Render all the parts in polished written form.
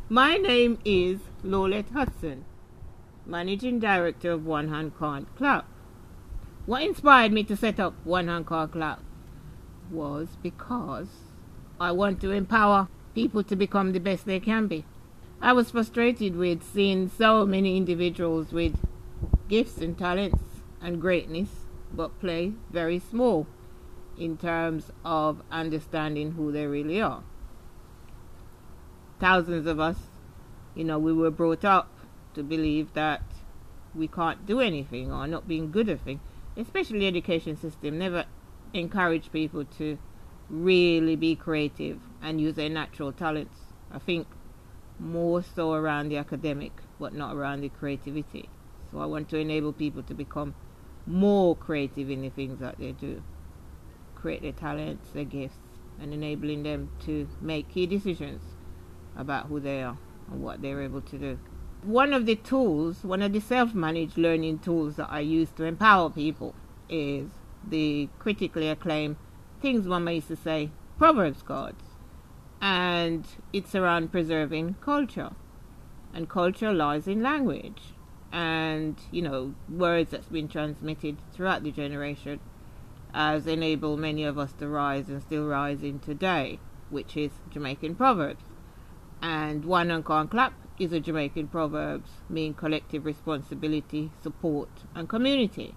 My name is Lorlett Hudson, Managing Director of One Hand Cant Club. What inspired me to set up One Hand Cant Club was because I want to empower people to become the best they can be. I was frustrated with seeing so many individuals with gifts and talents and greatness but play very small in terms of understanding who they really are. Thousands of us, we were brought up to believe that we can't do anything or not being good at things. Especially the education system never encourage people to really be creative and use their natural talents. I think more so around the academic, but not around the creativity. So I want to enable people to become more creative in the things that they do, create their talents, their gifts, and enabling them to make key decisions about who they are and what they're able to do. One of the self-managed learning tools that I use to empower people is the critically acclaimed things Mama used to say, Proverbs cards. And it's around preserving culture. And culture lies in language. And, words that's been transmitted throughout the generation has enabled many of us to rise and still rising today, which is Jamaican Proverbs. And One Hand Cant Clap is a Jamaican Proverbs, meaning collective responsibility, support, and community.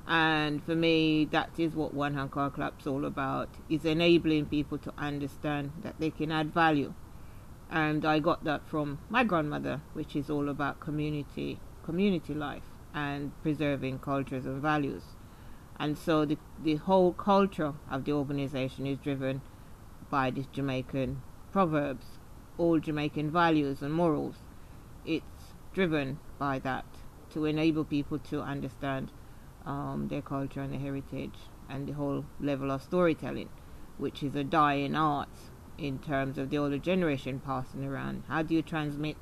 And for me, that is what One Hand Cant Clap's all about, is enabling people to understand that they can add value. And I got that from my grandmother, which is all about community life, and preserving cultures and values. And so the whole culture of the organization is driven by this Jamaican Proverbs, all Jamaican values and morals. It's driven by that to enable people to understand their culture and their heritage, and the whole level of storytelling, which is a dying art in terms of the older generation passing around. How do you transmit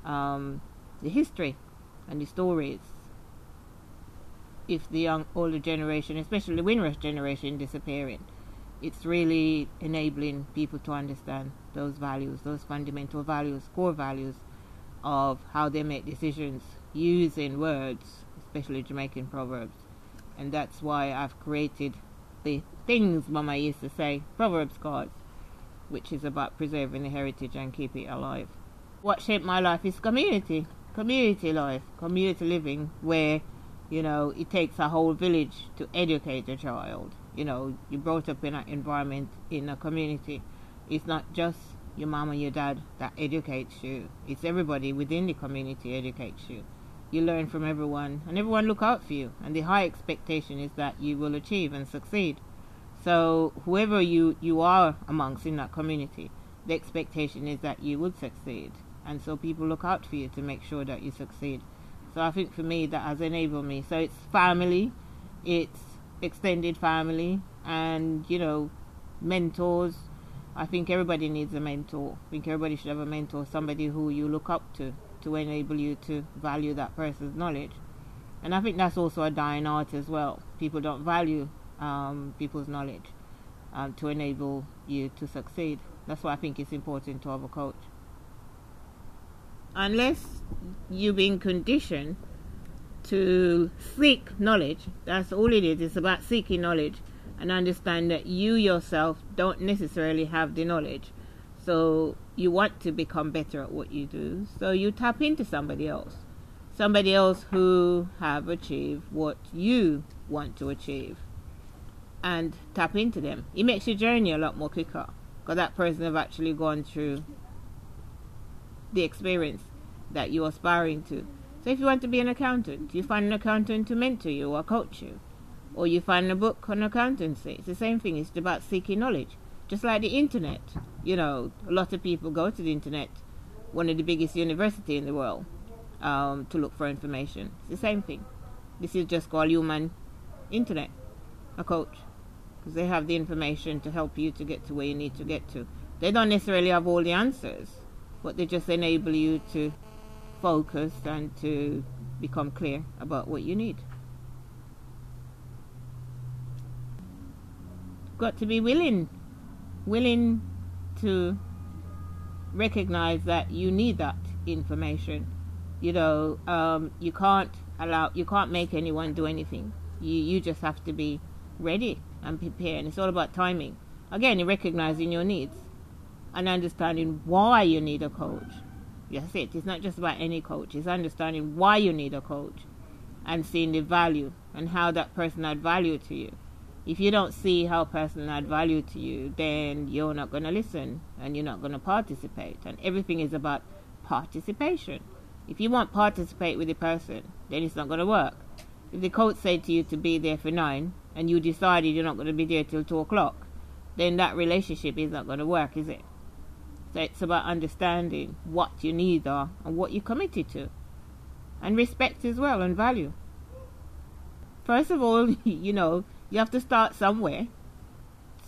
the history and the stories if the older generation, especially the Windrush generation, disappearing? It's really enabling people to understand those values, those fundamental values, core values of how they make decisions using words, especially Jamaican proverbs. And that's why I've created the things Mama used to say, Proverbs cards, which is about preserving the heritage and keeping it alive. What shaped my life is community life, community living, where, it takes a whole village to educate a child. You brought up in an environment, in a community. It's not just your mom and your dad that educates you. It's everybody within the community educates you. You learn from everyone, and everyone look out for you. And the high expectation is that you will achieve and succeed. So whoever you are amongst in that community, the expectation is that you would succeed. And so people look out for you to make sure that you succeed. So I think for me that has enabled me. So it's family, it's extended family, and mentors. I think everybody needs a mentor. I think everybody should have a mentor, somebody who you look up to enable you to value that person's knowledge. And I think that's also a dying art as well. People don't value people's knowledge to enable you to succeed. That's why I think it's important to have a coach. Unless you've been conditioned to seek knowledge, that's all it is. It's about seeking knowledge, and understand that you yourself don't necessarily have the knowledge. So you want to become better at what you do, so you tap into somebody else who have achieved what you want to achieve, and tap into them. It makes your journey a lot more quicker, because that person have actually gone through the experience that you're aspiring to. So if you want to be an accountant, you find an accountant to mentor you or coach you, or you find a book on accountancy. It's the same thing. It's about seeking knowledge. Just like the internet, a lot of people go to the internet, one of the biggest universities in the world, to look for information. It's the same thing. This is just called human internet, a coach, because they have the information to help you to get to where you need to get to. They don't necessarily have all the answers, but they just enable you to focus and to become clear about what you need. Got to be willing to recognize that you need that information. You know, you can't make anyone do anything. You just have to be ready and prepared. And it's all about timing. Again, you're recognizing your needs and understanding why you need a coach. That's it. It's not just about any coach. It's understanding why you need a coach and seeing the value and how that person add value to you. If you don't see how a person add value to you, then you're not going to listen and you're not going to participate. And everything is about participation. If you won't participate with the person, then it's not going to work. If the coach said to you to be there for 9 and you decided you're not going to be there till 2 o'clock, then that relationship is not going to work, is it? So it's about understanding what your needs are and what you're committed to. And respect as well, and value. First of all, you know, you have to start somewhere.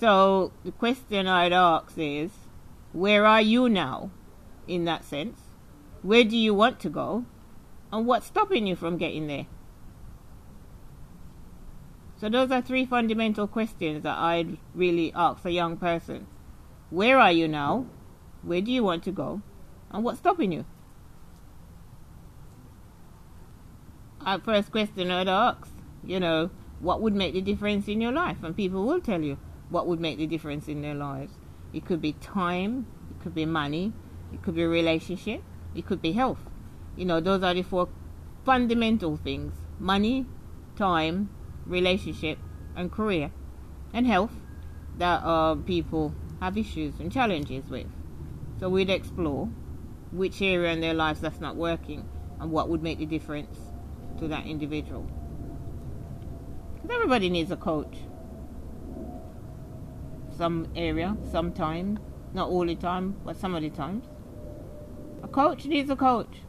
So the question I'd ask is, where are you now in that sense? Where do you want to go? And what's stopping you from getting there? So those are 3 fundamental questions that I'd really ask a young person. Where are you now? Where do you want to go? And what's stopping you? Our first question I'd ask, you know, what would make the difference in your life? And people will tell you what would make the difference in their lives. It could be time, it could be money, it could be relationship, it could be health. You know, those are the 4 fundamental things. Money, time, relationship, and career, and health that people have issues and challenges with. So we'd explore which area in their lives that's not working and what would make the difference to that individual. Because everybody needs a coach. Some area, sometime, not all the time, but some of the times. A coach needs a coach.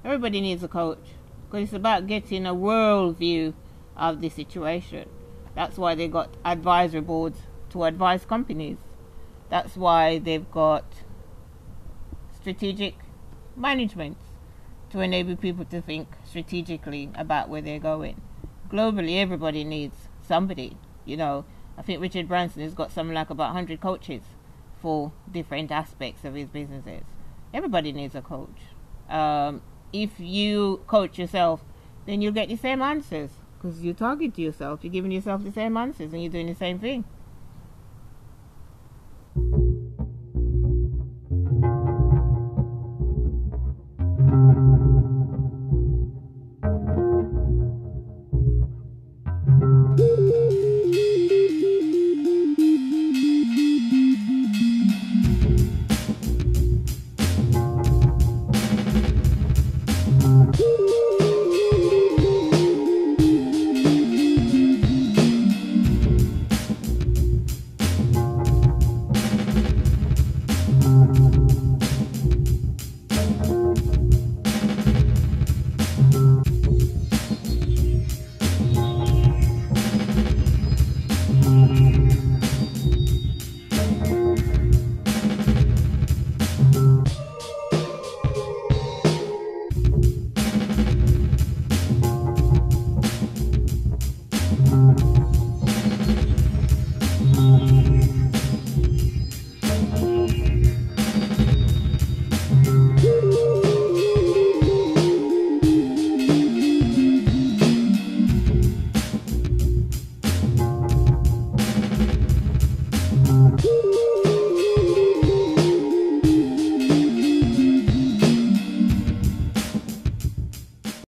Everybody needs a coach. Because it's about getting a world view of the situation. That's why they got advisory boards to advise companies. That's why they've got strategic management to enable people to think strategically about where they're going. Globally, everybody needs somebody. You know, I think Richard Branson has got something like about 100 coaches for different aspects of his businesses. Everybody needs a coach. If you coach yourself, then you'll get the same answers, because you're talking to yourself, you're giving yourself the same answers, and you're doing the same thing.